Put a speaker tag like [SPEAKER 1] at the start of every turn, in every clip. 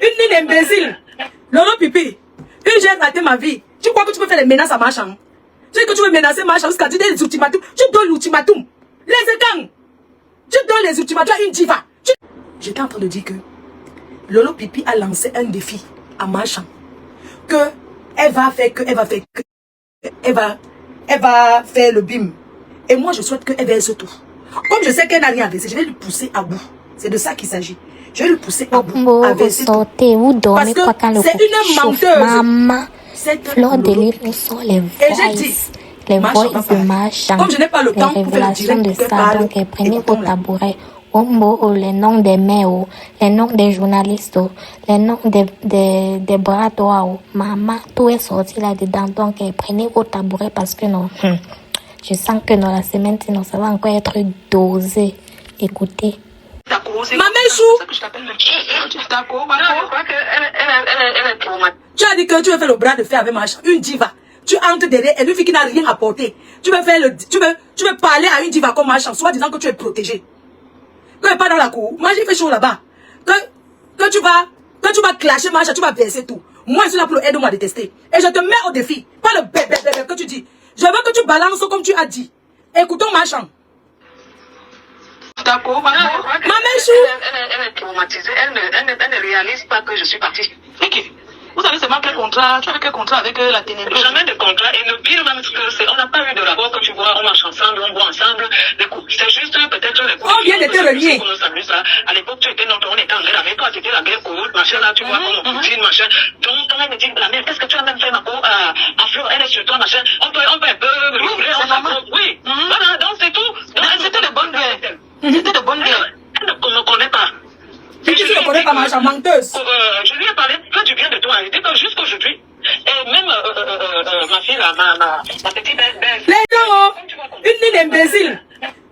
[SPEAKER 1] Une ligne imbécile. Lolo Pipi. J'ai raté ma vie. Tu crois que tu peux faire des menaces à Marchand? Tu sais que tu veux menacer Marchand jusqu'à dire des ultimatums. Tu donnes l'ultimatum. Les étangs. Tu donnes les ultimatums à une diva. J'étais en train de dire que Lolo Pipi a lancé un défi à Marchand. Que elle va faire le bim. Et moi, je souhaite qu'elle verse tout. Comme je sais qu'elle n'a rien à verser, je vais lui pousser à bout. C'est de ça qu'il s'agit. Je vais lui pousser à bout, à verser tout. Parce que c'est une menteuse.
[SPEAKER 2] Maman, Fleur de Lys, où sont les
[SPEAKER 1] voices?
[SPEAKER 2] Les voices de Marchand.
[SPEAKER 1] Comme je n'ai pas le temps
[SPEAKER 2] pour faire le direct de ça, donc prenez vos tabourets. Les noms des maires, les noms des journalistes, les noms des bras droits. Maman, tout est sorti là-dedans. Donc prenez vos tabourets parce que non. Je sens que dans la semaine, sinon ça va encore être dosé. Écoutez.
[SPEAKER 1] Maman Chou. Tu as dit que tu veux faire le bras de fer avec Marchand. Une diva. Tu entres derrière elle, une fille qui n'a rien apporté. Tu veux parler à une diva comme Marchand, soit disant que tu es protégé. Que tu pas dans la cour. Moi j'ai fait chaud là-bas. Que tu vas clasher Marchand, tu vas verser tout. Moi je suis là pour aider moi à détester. Et je te mets au défi. Pas le bébé que tu dis. Je veux que tu balances comme tu as dit. Écoutons Marchand.
[SPEAKER 3] D'accord,
[SPEAKER 1] Maman Chou.
[SPEAKER 3] Elle est traumatisée. Elle ne réalise pas que je suis partie.
[SPEAKER 1] Ok. Vous savez seulement quel contrat? Tu avais quel contrat avec la ténébreuse?
[SPEAKER 3] Jamais de contrat. Et le pire même, c'est on n'a pas eu de rapport que tu vois, on marche ensemble, on boit ensemble. C'est juste peut-être les coups.
[SPEAKER 1] On vient de te renier.
[SPEAKER 3] À l'époque, tu étais on était en guerre avec toi, c'était la guerre courante, machin là, tu vois, comme cousine, machin. Donc, quand elle me dit, la mère, qu'est-ce que tu as même fait, ma peau, à Flo, elle est sur toi, machin. On peut un peu rigoler, on s'apprend. Oui. Voilà, donc c'est tout.
[SPEAKER 1] C'était de bonnes guerres. C'était de bonnes guerres.
[SPEAKER 3] Elle ne me connaît pas.
[SPEAKER 1] Si tu ne connais pas Marchand, menteuse.
[SPEAKER 3] Je lui ai parlé que du bien de toi. Elle dit que jusqu'aujourd'hui, et même ma fille, ma petite belle.
[SPEAKER 1] Les gens, une ligne imbécile.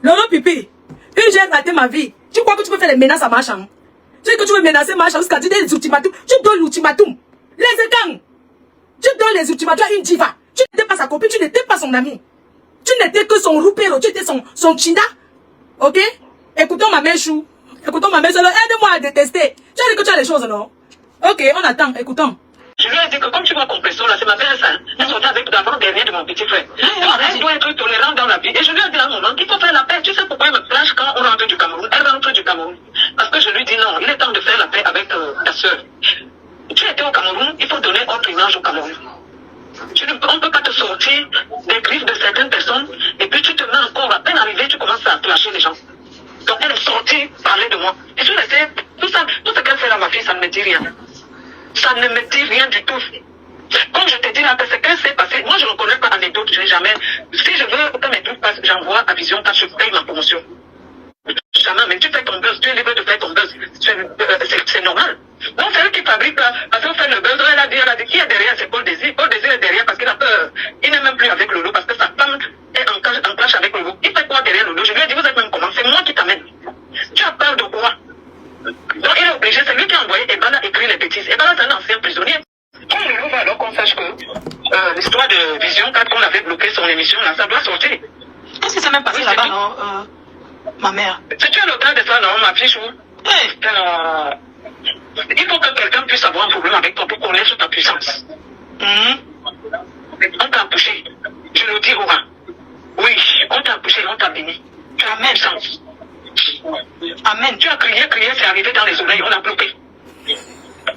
[SPEAKER 1] Lolo Pipi, j'ai raté ma vie. Tu crois que tu peux faire des menaces à Marchand? Tu sais que tu veux menacer Marchand jusqu'à dire des ultimatums. Tu donnes l'ultimatum. Les étangs. Tu donnes les ultimatums à une diva. Tu n'étais pas sa copine, tu n'étais pas son ami. Tu n'étais que son roupéro, tu étais son chinda. Ok? Écoutons ma mère Chou. Écoutons ma mère, aide-moi à détester. Tu as dit que tu as les choses, non? Ok, on attend, écoutons.
[SPEAKER 3] Je lui ai dit que comme tu vois compression là, c'est ma belle sœur. Elle sortait avec l'avant-dernier de mon petit frère. Elle doit être tolérante dans la vie. Et je lui ai dit à un moment qu'il faut faire la paix. Tu sais pourquoi elle me plage quand on rentre du Cameroun? Elle rentre du Cameroun. Parce que je lui dis non, il est temps de faire la paix avec ta sœur. Tu étais au Cameroun, il faut donner autre image au Cameroun. On ne peut pas te sortir des griffes de certaines personnes et puis tu te mets encore à peine arrivé, tu commences à clasher les gens. Donc elle est sortie parler de moi. Et je laissais tout ça, tout ce qu'elle fait là, ma fille, ça ne me dit rien. Ça ne me dit rien du tout. Comme je te dis là, que ce qu'elle s'est passé, moi je ne reconnais pas anecdote, je n'ai jamais. Si je veux que mes trucs passent, j'envoie à Vision 4, je paye ma promotion. Jamais, mais tu fais ton buzz, tu es libre de faire ton buzz. C'est normal. Donc c'est eux qui fabriquent là, parce qu'on fait le buzz, elle a dit, qui est derrière, c'est Paul Désir. Paul Désir est derrière parce qu'il a peur. Il n'est même plus avec Lolo parce que sa femme est en clash avec Lolo. Il fait quoi derrière Lolo? Je lui ai dit, vous êtes même comment? C'est moi qui t'amène. Tu as peur de quoi? Donc il est obligé, c'est lui qui a envoyé Ebala écrire les bêtises. Ebala c'est un ancien prisonnier. Comme Lolo va alors qu'on sache que l'histoire de Vision 4 qu'on avait bloqué son émission là, ça doit sortir.
[SPEAKER 1] Qu'est-ce qui s'est même passé là-bas, non? Ma mère.
[SPEAKER 3] Si tu as le temps de ça, non, ma fille, il faut que quelqu'un puisse avoir un problème avec toi pour connaître ta puissance. On t'a empêché. Je le dis, Romain. Oui, on t'a empêché, on t'a béni. Tu as même sens. Amen. Tu as crié, c'est arrivé dans les oreilles, on a bloqué.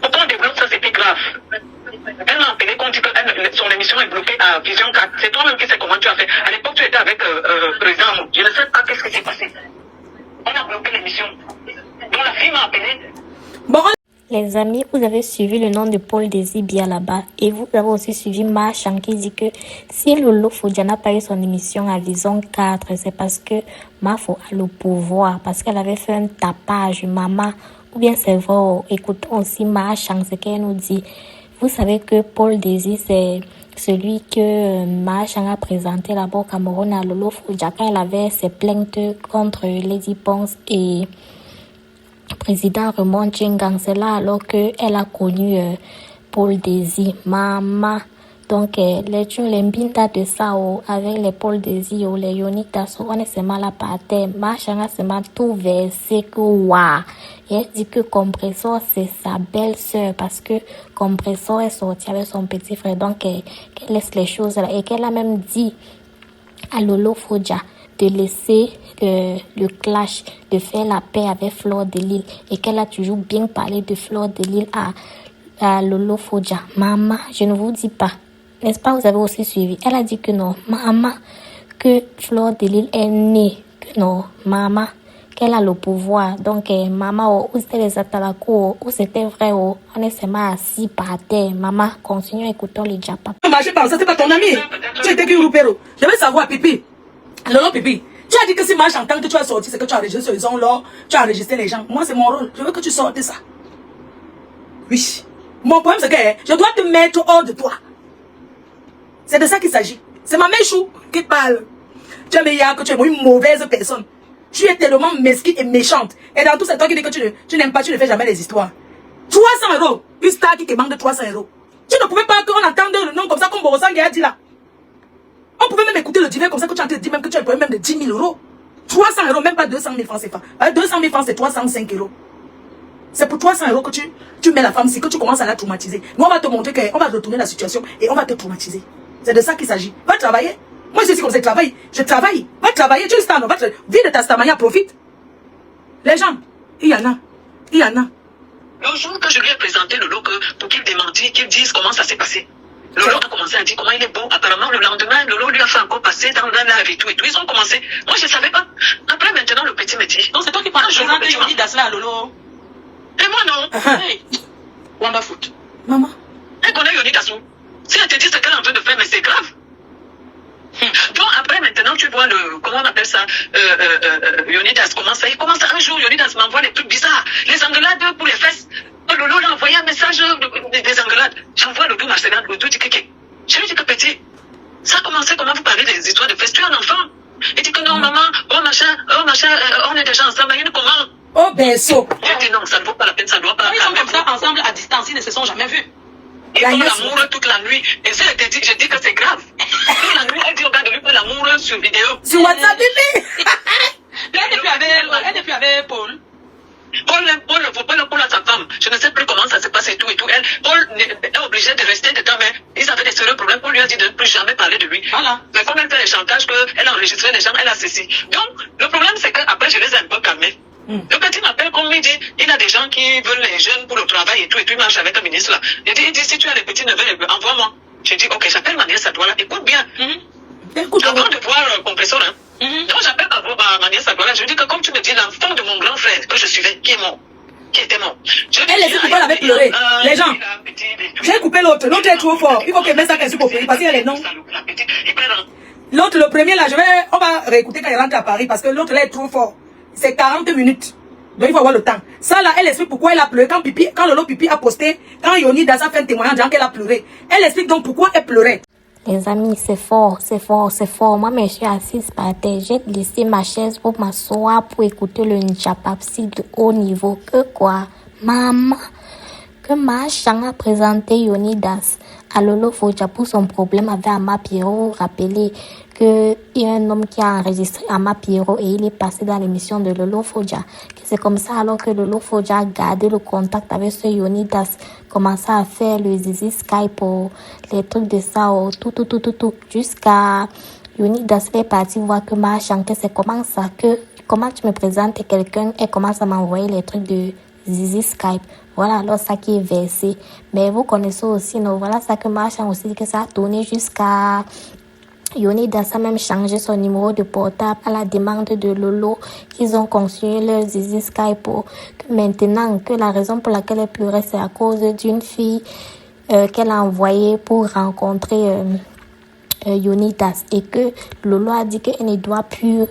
[SPEAKER 3] Pourquoi on débloque ça, c'était grave. Elle m'a appelé quand dit que son émission est bloquée à Vision 4. C'est toi-même qui sais comment tu as fait. À l'époque, tu étais avec président. Je ne sais pas qu'est-ce qui s'est passé. On a bloqué l'émission. Donc la fille m'a appelé.
[SPEAKER 1] Bon,
[SPEAKER 2] Les amis, vous avez suivi le nom de Paul Désir bien là-bas. Et vous avez aussi suivi Marchand qui dit que si Lolo Fodja n'a pas eu son émission à Vision 4, c'est parce que Mafo a le pouvoir. Parce qu'elle avait fait un tapage, maman. Ou bien c'est vrai. Écoutons aussi Marchand, ce qu'elle nous dit. Vous savez que Paul Désir, c'est celui que Marchand a présenté là-bas au Cameroun à Lolo Fodja quand elle avait ses plaintes contre Lady Ponce et président Raymond Tchengang. C'est là alors qu'elle a connu Paul Désir. Maman, Donc, les mbinda de ça, avec les Paul Désir, les Yonitas, on est seulement là par terre. Machanga seulement tout versé que wa. Et elle dit que Compressor, c'est sa belle-sœur parce que Compressor est sorti avec son petit frère. Donc, qu'elle laisse les choses là. Et qu'elle a même dit à Lolo Foja de laisser le clash, de faire la paix avec Fleur de Lille. Et qu'elle a toujours bien parlé de Fleur de Lille à Lolo Foja. Maman, je ne vous dis pas. N'est-ce pas, vous avez aussi suivi. Elle a dit que non, maman, que Fleur de Lille est née. Que non, maman, qu'elle a le pouvoir. Donc, maman, où c'était les Atalako, où c'était vrai, on est seulement assis par terre. Maman, continue écoutant les Japa.
[SPEAKER 1] Marchez pas, ça c'est pas ton ami. Tu étais qui Roupero. Je veux savoir, Pipi. Lolo Pipi. Tu as dit que si marche en tant que tu as sorti, c'est que tu as enregistré sur les ondes, tu as enregistré les gens. Moi, c'est mon rôle. Je veux que tu sortes ça. Oui. Mon problème, c'est que je dois te mettre hors de toi. C'est de ça qu'il s'agit. C'est ma méchou qui parle. Tu es meilleur que tu es une mauvaise personne. Tu es tellement mesquine et méchante. Et dans tout c'est toi qui dis que tu n'aimes pas, tu ne fais jamais les histoires. 300 €. Une star qui te manque de 300 €. Tu ne pouvais pas qu'on entende le nom comme ça, comme Borosang a dit là. On pouvait même écouter le divin comme ça que tu as dit même que tu as le problème même de 10 000 €. 300 €, même pas 200 000 francs CFA. 200 000 francs, c'est 305 €. C'est pour 300 € que tu mets la femme, c'est que tu commences à la traumatiser. Nous, on va te montrer qu'on va retourner la situation et on va te traumatiser. C'est de ça qu'il s'agit. Va travailler. Moi, je suis comme ça, je travaille. Va travailler, tu es star, va vie de ta stamania, profite. Les gens, il y en a.
[SPEAKER 3] Le jour que je lui ai présenté Lolo pour qu'il démentisse, qu'il dise comment ça s'est passé. Lolo a commencé à dire comment il est beau. Apparemment, le lendemain, Lolo lui a fait encore passer dans la live et tout. Ils ont commencé. Moi, je ne savais pas. Après, maintenant, le petit me dit.
[SPEAKER 4] Donc, c'est toi qui parles de présenter Yoni Dasla à Lolo.
[SPEAKER 3] Et moi, non.
[SPEAKER 4] Hey, Wonderful.
[SPEAKER 1] Maman.
[SPEAKER 3] Elle connaît Yoni Dassou. Si elle te dit ce qu'elle est en train de faire, mais c'est grave. Donc après, maintenant, tu vois comment on appelle ça, Yonidas, il commence un jour, Yonidas m'envoie des trucs bizarres, les engueulades pour les fesses. Lolo l'a envoyé un message des engueulades. J'envoie le doux Marcelin, le doux dit que, je lui dis que petit, ça a commencé, comment vous parlez des histoires de fesses, tu es un enfant. Il dit que non, maman, machin, on est déjà ensemble, il comment?
[SPEAKER 1] Oh, ben, so.
[SPEAKER 3] Je dis non, ça ne vaut pas la peine, ça ne doit pas.
[SPEAKER 4] Ils sont comme ça, ensemble, à distance, ils ne se sont jamais vus.
[SPEAKER 3] Ils font l'amour toute la nuit. Et si elle te dit, je dis que c'est grave. Toute la nuit, elle dit au gars de lui faire l'amour sur vidéo.
[SPEAKER 1] Sur WhatsApp, Pipi.
[SPEAKER 4] Elle n'est plus avec Paul.
[SPEAKER 3] Paul a sa femme. Je ne sais plus comment ça se passe et tout. Paul est obligé de rester dedans, mais ils avaient des sérieux problèmes. Paul lui a dit de ne plus jamais parler de lui.
[SPEAKER 4] Voilà.
[SPEAKER 3] Mais comme elle fait les chantages, qu'elle a enregistré les gens, elle a ceci. Donc, le problème, c'est qu'après, je les ai un peu calmés. Le petit m'appelle comme il dit, il a des gens qui veulent les jeunes pour le travail et tout, il marche avec un ministre là. Il dit, si tu as des petits neveux, envoie-moi. Je dis, ok, j'appelle ma nièce Adouala, écoute bien.
[SPEAKER 1] Écoute,
[SPEAKER 3] avant de voir Compressor, hein. Donc j'appelle ma nièce Adouala, je lui dis que comme tu me dis, l'enfant de mon grand frère que je suivais, qui était mort.
[SPEAKER 1] Elle laisse pourquoi elle avait pleuré. Les gens, j'ai coupé l'autre. L'autre est trop fort. Il faut qu'elle mette ça qu'elle soit coupée parce qu'elle est non. L'autre, le premier là, on va réécouter quand il rentre à Paris parce que l'autre là est trop fort. C'est 40 minutes. Donc il faut avoir le temps. Ça là, elle explique pourquoi elle a pleuré. Quand Lolo Pipi a posté, quand Yoni Dassa fait un témoignage disant qu'elle a pleuré. Elle explique donc pourquoi elle pleurait.
[SPEAKER 2] Les amis, c'est fort. Moi, je suis assise par terre. J'ai laissé ma chaise pour m'asseoir pour écouter le Njapapsi de haut niveau. Que quoi? Maman, que Machan a présenté Yoni Das à Lolo Foja pour son problème avec Ama Pierrot. Rappelez qu'il y a un homme qui a enregistré Ama Pierrot et il est passé dans l'émission de Lolo Foja. C'est comme ça alors que Lolo Foja a gardé le contact avec ce Yoni Das, commençait à faire le zizi Skype, les trucs de ça, tout. Jusqu'à Yoni Das est parti voir que Machan, que c'est comment ça, comment tu me présentes quelqu'un et commence à m'envoyer les trucs de zizi Skype. Voilà alors ça qui est versé. Mais vous connaissez aussi, non? Voilà ça que Machan aussi dit que ça a tourné jusqu'à Yoni Das a même changé son numéro de portable à la demande de Lolo qu'ils ont conçu leur zizi Skype maintenant que la raison pour laquelle elle pleurait c'est à cause d'une fille qu'elle a envoyée pour rencontrer Yoni Das et que Lolo a dit qu'elle ne doit plus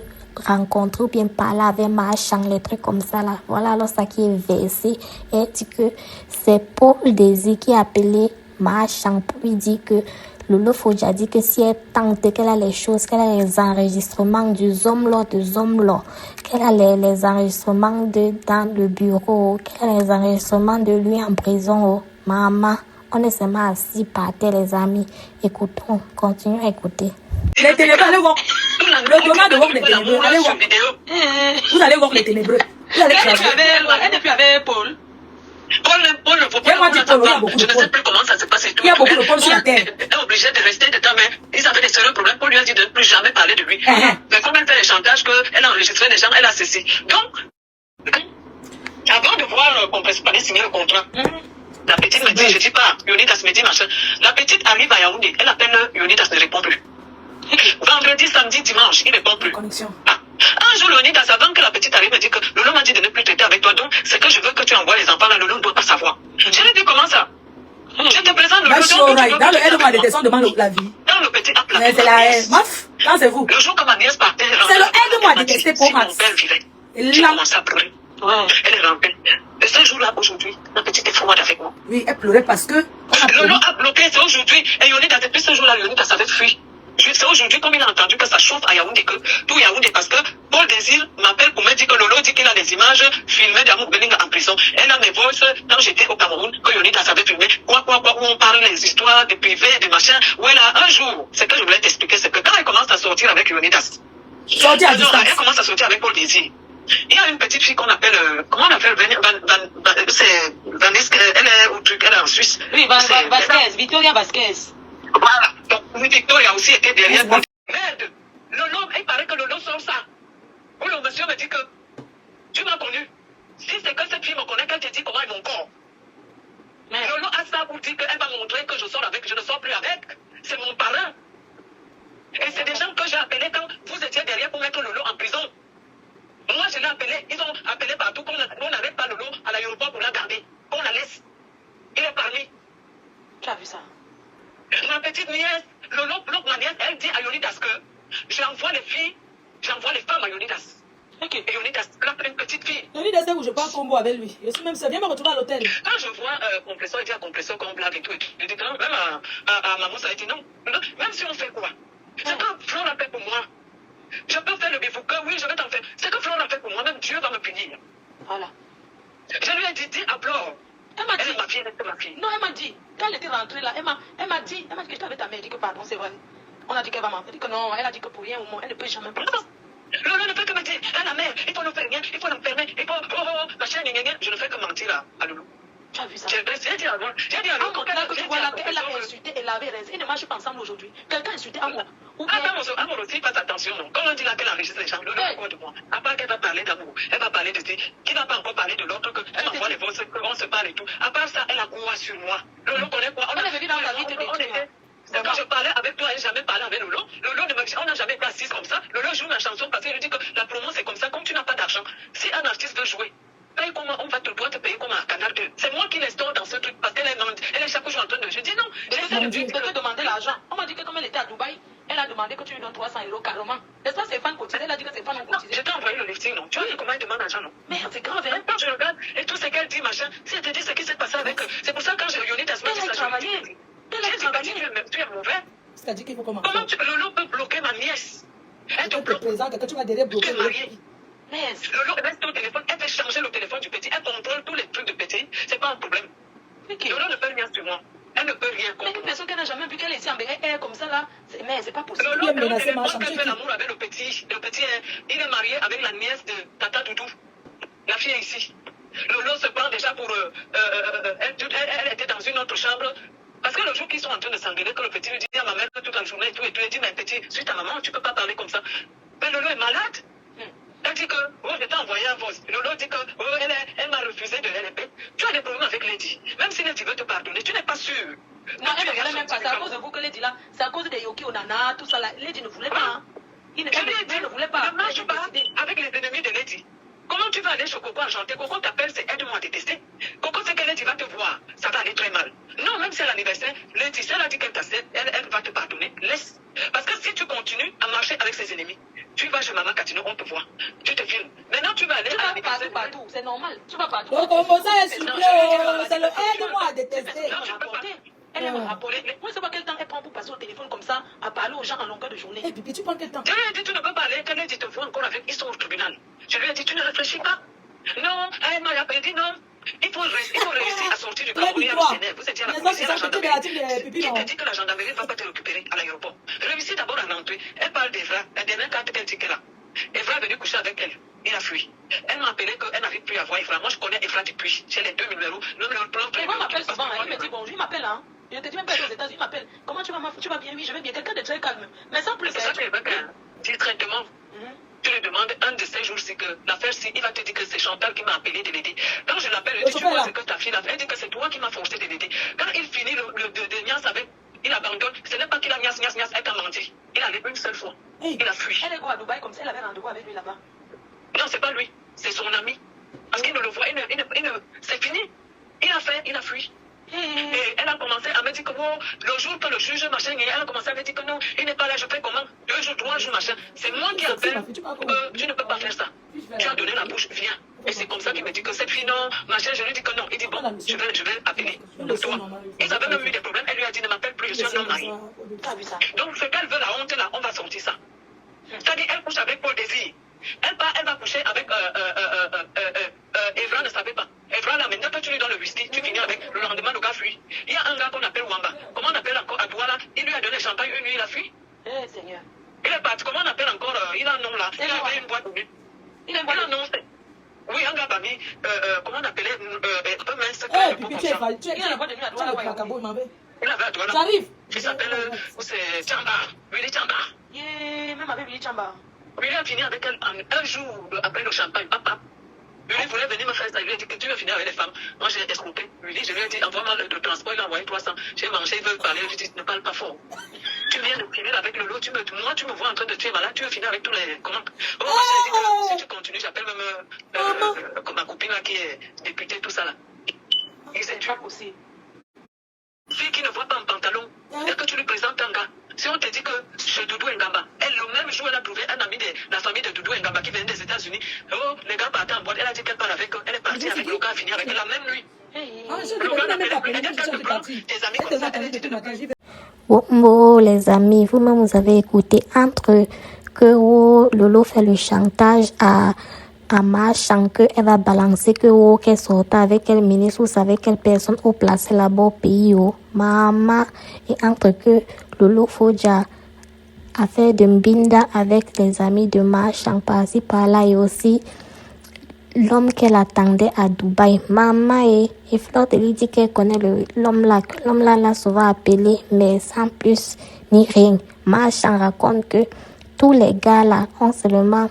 [SPEAKER 2] rencontrer ou bien parler avec Machan, les trucs comme ça là. Voilà alors ça qui est versé. Et elle dit que c'est Paul Désir qui a appelé Machan pour lui dire que Lolo Foja dit que si elle tente, qu'elle a les choses, qu'elle a les enregistrements du Zomlo, qu'elle a les enregistrements dans le bureau, qu'elle a les enregistrements de lui en prison. Maman, On est seulement assis par terre, les amis. Écoutons, continuons à écouter.
[SPEAKER 1] Les ténébreux, allez voir. Le dommage de voir les ténébreux, allez voir. Vous allez voir les ténébreux. Vous allez
[SPEAKER 4] Elle n'est plus avec Paul.
[SPEAKER 3] Paul ne faut pas. Je ne sais plus comment ça se passe et tout.
[SPEAKER 1] Il y a beaucoup de Paul sur la terre.
[SPEAKER 3] Elle est obligée de rester de temps, mais ils avaient des sérieux problèmes. Paul lui a dit de ne plus jamais parler de lui. Mais comme elle fait les chantages, qu'elle a enregistré les gens, elle a cessé. Donc, avant de voir qu'on puisse pas signer le contrat, la petite me dit, je dis pas, Yonidas me dit machin. La petite arrive à Yaoundé, elle appelle Yonidas, ne répond plus. Vendredi, samedi, dimanche, il ne répond plus.
[SPEAKER 1] Connexion.
[SPEAKER 3] Un jour, Leonidas, avant que la petite arrive, me dit que Lolo m'a dit de ne plus traiter avec toi. Donc, c'est que je veux que tu envoies les enfants là. Lolo ne doit pas savoir. Je lui ai dit comment ça? Je te présente Lolo.
[SPEAKER 1] Dans le aide-moi de descendre demande la vie.
[SPEAKER 3] Dans le petit app là.
[SPEAKER 1] Mais c'est la haine. Maf, quand c'est vous.
[SPEAKER 3] Le jour que ma nièce partait,
[SPEAKER 1] c'est le aide-moi à détester pour
[SPEAKER 3] Max. Mon père vivait. J'ai commencé à pleurer. Elle est rampée. Et ce jour-là, aujourd'hui, la petite est froide avec moi.
[SPEAKER 1] Oui, elle pleurait parce que.
[SPEAKER 3] Lolo a bloqué, c'est aujourd'hui. Et Yonidas, depuis ce jour-là, Yonidas avait fui. C'est aujourd'hui, comme il a entendu que ça chauffe à Yaoundé, que tout Yaoundé, parce que Paul Désir m'appelle pour me dire que Lolo dit qu'il a des images filmées d'Amour Belinga en prison. Elle a mes voices quand j'étais au Cameroun, que Yonidas avait filmé, où on parle les histoires de privé, de machin, où elle a un jour, ce que je voulais t'expliquer, c'est que quand elle commence à sortir avec Yonidas, elle commence à sortir avec Paul Désir. Il y a une petite fille qu'on appelle, comment on appelle, c'est Vanessa, elle est au truc, elle est en Suisse.
[SPEAKER 4] Oui, Vasquez, Victoria Vasquez.
[SPEAKER 3] Voilà, donc Victoria aussi était derrière. Merde, Lolo, il paraît que Lolo sort ça. Où le monsieur me dit que tu m'as connu. Si c'est que cette fille me connaît, qu'elle te dit comment est mon corps. Mais Lolo a ça pour dire qu'elle va montrer que je sors avec, je ne sors plus avec. C'est mon parrain. Et c'est des gens que j'ai appelés quand vous étiez derrière pour mettre Lolo en prison. Moi, je l'ai appelé, ils ont appelé partout qu'on n'arrête pas Lolo à l'aéroport pour la garder, qu'on la laisse. Il est parmi.
[SPEAKER 4] Tu as vu ça?
[SPEAKER 3] Ma petite nièce, Lolo bloque ma nièce, elle dit à Yonidas que j'envoie les filles, j'envoie les femmes à Yonidas. Et Yonidas clappe une petite fille.
[SPEAKER 1] Yonidas, c'est où je parle combo avec lui. Je suis même seul. Viens me retrouver à l'hôtel.
[SPEAKER 3] Quand je vois Compresseur, il dit à Compresseur qu'on blague et tout. Je dis quand même à maman, ça a été non. Même si on fait quoi? C'est quand Flore a fait pour moi. Je peux faire le bifouqueur, oui, je vais t'en faire. C'est que Flore a fait pour moi, même Dieu va me punir.
[SPEAKER 4] Voilà.
[SPEAKER 3] Je lui ai dit à Flore.
[SPEAKER 4] Elle m'a dit.
[SPEAKER 3] Elle est ma fille, elle est ma fille.
[SPEAKER 4] Non, elle m'a dit. Quand elle était rentrée là, elle m'a dit que j'étais avec ta mère. Elle dit que pardon, c'est vrai. On a dit qu'elle va mentir. Elle dit que non, elle a dit que pour rien au moins, elle ne peut jamais mentir.
[SPEAKER 3] Lolo ne fait que me dire, à la mère, il faut le faire rien, il faut l'enfermer, il faut machin, je ne fais que mentir à Lolo.
[SPEAKER 4] Tu as vu ça?
[SPEAKER 3] J'ai dit à Lolo,
[SPEAKER 4] que tu vois là, elle avait insulté, elle avait raison. Ils ne marchent pas ensemble aujourd'hui. Quelqu'un a insulté Amour.
[SPEAKER 3] Ou bien Amour aussi, fasse attention, non. Quand on dit là qu'elle enregistre les gens, Lolo est quoi de moi? À part qu'elle va parler d'amour, elle va parler de ti, qui n'a pas encore parlé de l'autre, qu'elle m'envoie les voix, qu'on se parle et tout. À part ça, elle a quoi sur moi? Lolo connaît quoi? On avait vu dans la vie de quand je parlais avec toi, elle n'a jamais parlé avec Lolo. On n'a jamais été assis comme ça. Lolo joue ma chanson parce qu'il lui dit que la promo c'est comme ça. Comme tu n'as pas d'argent, si un artiste veut jouer, paye comme on va te payer comme un canal 2. C'est moi qui l'instaure dans ce truc parce qu'elle est chaque jour en train de. Je dis non,
[SPEAKER 4] je peux te demander l'argent. On m'a dit que comme elle était à Dubaï, elle a demandé que tu lui donnes 300 € carrément. N'est-ce pas, ses fans cotisent? Elle a dit que ses fans ont cotisé.
[SPEAKER 3] Je t'ai envoyé le lifting, non? Tu vois comment elle demande l'argent, non?
[SPEAKER 4] Merde, c'est grave, hein?
[SPEAKER 3] Quand je regarde et tout ce qu'elle dit, machin, si elle te dit ce qui s'est passé avec eux, c'est pour ça que quand j'ai Yonidas,
[SPEAKER 4] elle a travaillé.
[SPEAKER 3] Tu es mauvais.
[SPEAKER 1] C'est-à-dire qu'il faut commencer.
[SPEAKER 3] Comment Lolo peut bloquer ma nièce? Elle te bloque.
[SPEAKER 1] Que tu vas derrière bloquer.
[SPEAKER 3] Tu es mariée.
[SPEAKER 4] Mais
[SPEAKER 3] Lolo reste ton téléphone, elle fait changer le téléphone du petit, elle contrôle tous les trucs du petit, c'est pas un problème. Lolo ne peut rien sur moi. Elle ne peut rien
[SPEAKER 4] contre moi. Mais une personne qu'elle n'a jamais vu qu'elle est ici en BR, elle est comme ça là, mais c'est pas possible.
[SPEAKER 3] Lolo est le téléphone qu'elle fait l'amour avec le petit. Le petit, il est marié avec la nièce de Tata Doudou. La fille est ici. Lolo se prend déjà pour... elle était dans une autre chambre. Parce que le jour qu'ils sont en train de s'engueuler, que le petit lui dit à ma mère toute la journée et tout, il dit, mais petit, suis ta maman, tu peux pas parler comme ça. Mais Lolo est malade. Elle dit que, oh, je t'ai envoyé un voice. Lolo dit que, oh, elle m'a refusé de LP. Tu as des problèmes avec Lady. Même si Lady veut te pardonner, tu n'es pas sûr.
[SPEAKER 4] Non, elle ne voulait même pas. C'est à cause de vous que Lady là, c'est à cause des Yoki Onana, tout ça là. Lady ne voulait pas. Il ne voulait pas.
[SPEAKER 3] Ne marche pas avec les ennemis de Lady. Comment tu vas aller chez Coco Argenté? Coco t'appelle, c'est aide-moi à détester. Coco, c'est que Lady va te voir. Ça va aller très mal. Non, même si c'est l'anniversaire, Lady, si elle a dit qu'elle t'accepte, elle va te pardonner. Laisse. Parce que si tu continues à marcher avec ses ennemis, tu vas chez Maman Catino, on te voit. Tu te filmes. Maintenant, tu vas aller à l'anniversaire.
[SPEAKER 4] Partout, c'est normal. Tu vas partout.
[SPEAKER 1] Donc, on ça est souple. C'est le aide-moi à détester.
[SPEAKER 4] Non, elle m'a rapporté. Moi, je sais pas quel temps elle prend pour passer au téléphone comme ça, à parler aux gens en longueur de journée.
[SPEAKER 1] Et puis, tu prends quel temps?
[SPEAKER 3] Je lui ai dit, tu ne peux pas aller. Quand elle dit, te vois encore avec, ils sont au tribunal. Je lui ai dit, tu ne réfléchis pas. Non, elle m'a dit non. Il faut réussir à sortir du Cameroun. hallucinaire. Vous étiez à la
[SPEAKER 1] Les
[SPEAKER 3] police et
[SPEAKER 1] autres,
[SPEAKER 3] la
[SPEAKER 1] c'est de la team
[SPEAKER 3] gendarmerie.
[SPEAKER 1] de Pipi,
[SPEAKER 3] Qui
[SPEAKER 1] non?
[SPEAKER 3] te dit que la gendarmerie ne va pas te récupérer à l'aéroport? Réussis d'abord à rentrer. Elle parle d'Evra. La dernière carte qu'elle dit qu'elle a. Evra est venue coucher avec elle. Il a fui. Elle m'a appelé qu'elle n'arrive plus à voir Evra. Moi, je connais Evra depuis. J'ai les deux numéros. Le plan
[SPEAKER 4] Mais moi, m'appelle souvent. Il me dit bonjour. Il m'appelle, hein. Je te dis même pas aux États-Unis. Il m'appelle. Comment tu vas, tu vas bien? Oui, je vais bien. Quelqu'un de très calme. Mais sans plus.
[SPEAKER 3] C'est ça que je veux dire traitement. Tu lui demandes un de ces jours-ci que l'affaire-ci, il va te dire que c'est Chantal qui m'a appelé de l'aider. Quand je l'appelle, je dis, tu vois ce que ta fille a fait, elle dit que c'est toi qui m'as forcé de l'aider. Quand il finit de niasse avec, il abandonne, ce n'est pas qu'il a niasse, elle t'a menti. Il allait une seule fois. Il a fui.
[SPEAKER 4] Elle est quoi à Dubaï comme ça? Elle avait rendez-vous avec lui là-bas.
[SPEAKER 3] Non, c'est pas lui, c'est son ami. Parce qu'il ne le voit, c'est fini. Il a fui. Et elle a commencé à me dire que bon, le jour que le juge machin, elle a commencé à me dire que non, il n'est pas là, je fais comment? 2 jours, 3 jours, machin. C'est moi qui appelle. Tu ne peux pas faire ça. Tu as donné la bouche, viens. Et c'est comme ça qu'il me dit que cette fille, non, machin, je lui dis que non. Il dit bon, je vais appeler pour toi. Ils avaient même eu des problèmes. Elle lui a dit ne m'appelle plus, je suis un homme marié. Donc ce qu'elle veut, la honte là, on va sortir ça. C'est-à-dire, elle couche avec Paul Désir. Elle va coucher avec Evra ne savait pas. Evra là, maintenant que tu lui donnes le whisky, tu finis avec. Le lendemain, le gars fuit. Il y a un gars qu'on appelle Wamba. Comment on appelle encore à Douala? Il lui a donné champagne une nuit, il a fui.
[SPEAKER 4] Eh Seigneur.
[SPEAKER 3] Il est parti. Comment on appelle encore? Il a un nom là. Il avait une boîte. Il a un nom. Oui, un gars parmi. Comment on appelait? Un peu mince.
[SPEAKER 1] Eh, Pipi, tu es pas. Tu
[SPEAKER 4] Il a la boîte de nuit à Douala.
[SPEAKER 3] Il avait à Douala.
[SPEAKER 1] J'arrive.
[SPEAKER 3] Il s'appelle. C'est Chamba. Willy Chamba.
[SPEAKER 4] Yeah, même avec Willy Chamba.
[SPEAKER 3] Willy a fini avec elle un jour après le champagne. Papa. Willy voulait venir me faire ça. Il lui a dit que tu veux finir avec les femmes. Moi, j'ai escroqué. Willy, je lui ai dit, envoie-moi le transport. Il a envoyé 300. J'ai mangé, il veut parler. Je lui ai dit, ne parle pas fort. Tu viens de finir avec le lot. Moi, tu me vois en train de tuer malade. Tu veux finir avec tous les. Comment? Oh, moi, j'ai dit que si tu continues, j'appelle même ma copine là qui est députée, tout ça là. Il s'est tué aussi. Fille qui ne voit pas en pantalon. Et que tu lui présentes un gars. Si on te dit que chez Doudou Ngamba, elle, le même jour, elle a trouvé un ami de la famille de Doudou Ngamba qui vient des États-Unis. Oh, les gars partaient en boîte. Elle a dit qu'elle part avec eux. Elle est partie avec le gars, a fini avec elle la même nuit.
[SPEAKER 2] Bon, les amis, vous-même vous avez écouté entre que Lolo fait le chantage à Machan, qu'elle va balancer, qu'elle sorte avec quel ministre ou avec quelle personne au placé là-bas au pays, maman, et entre que Lolo Fodia a fait de mbinda avec les amis de Machan par-ci par-là et aussi l'homme qu'elle attendait à Dubaï. Maman et Fleur de lui dit qu'elle connaît l'homme là, que l'homme là l'a souvent appelé, mais sans plus ni rien. Machan raconte que tous les gars là ont seulement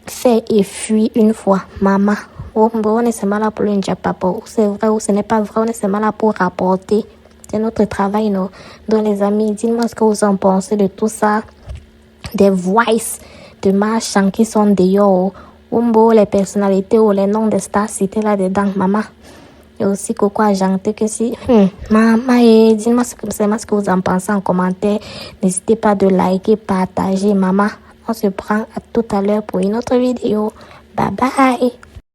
[SPEAKER 2] fait et fui une fois. Maman, on est seulement là pour le papa. C'est vrai ou ce n'est pas vrai, on est seulement là pour rapporter. C'est notre travail, non? Donc les amis, dites-moi ce que vous en pensez de tout ça. Des voices de Machan qui sont dehors. Les personnalités ou les noms des stars cités là-dedans, maman. Et aussi Coco a janté que si... maman, dites-moi ce que vous en pensez en commentaire. N'hésitez pas de liker, partager, maman. On se prend à tout à l'heure pour une autre vidéo. Bye bye.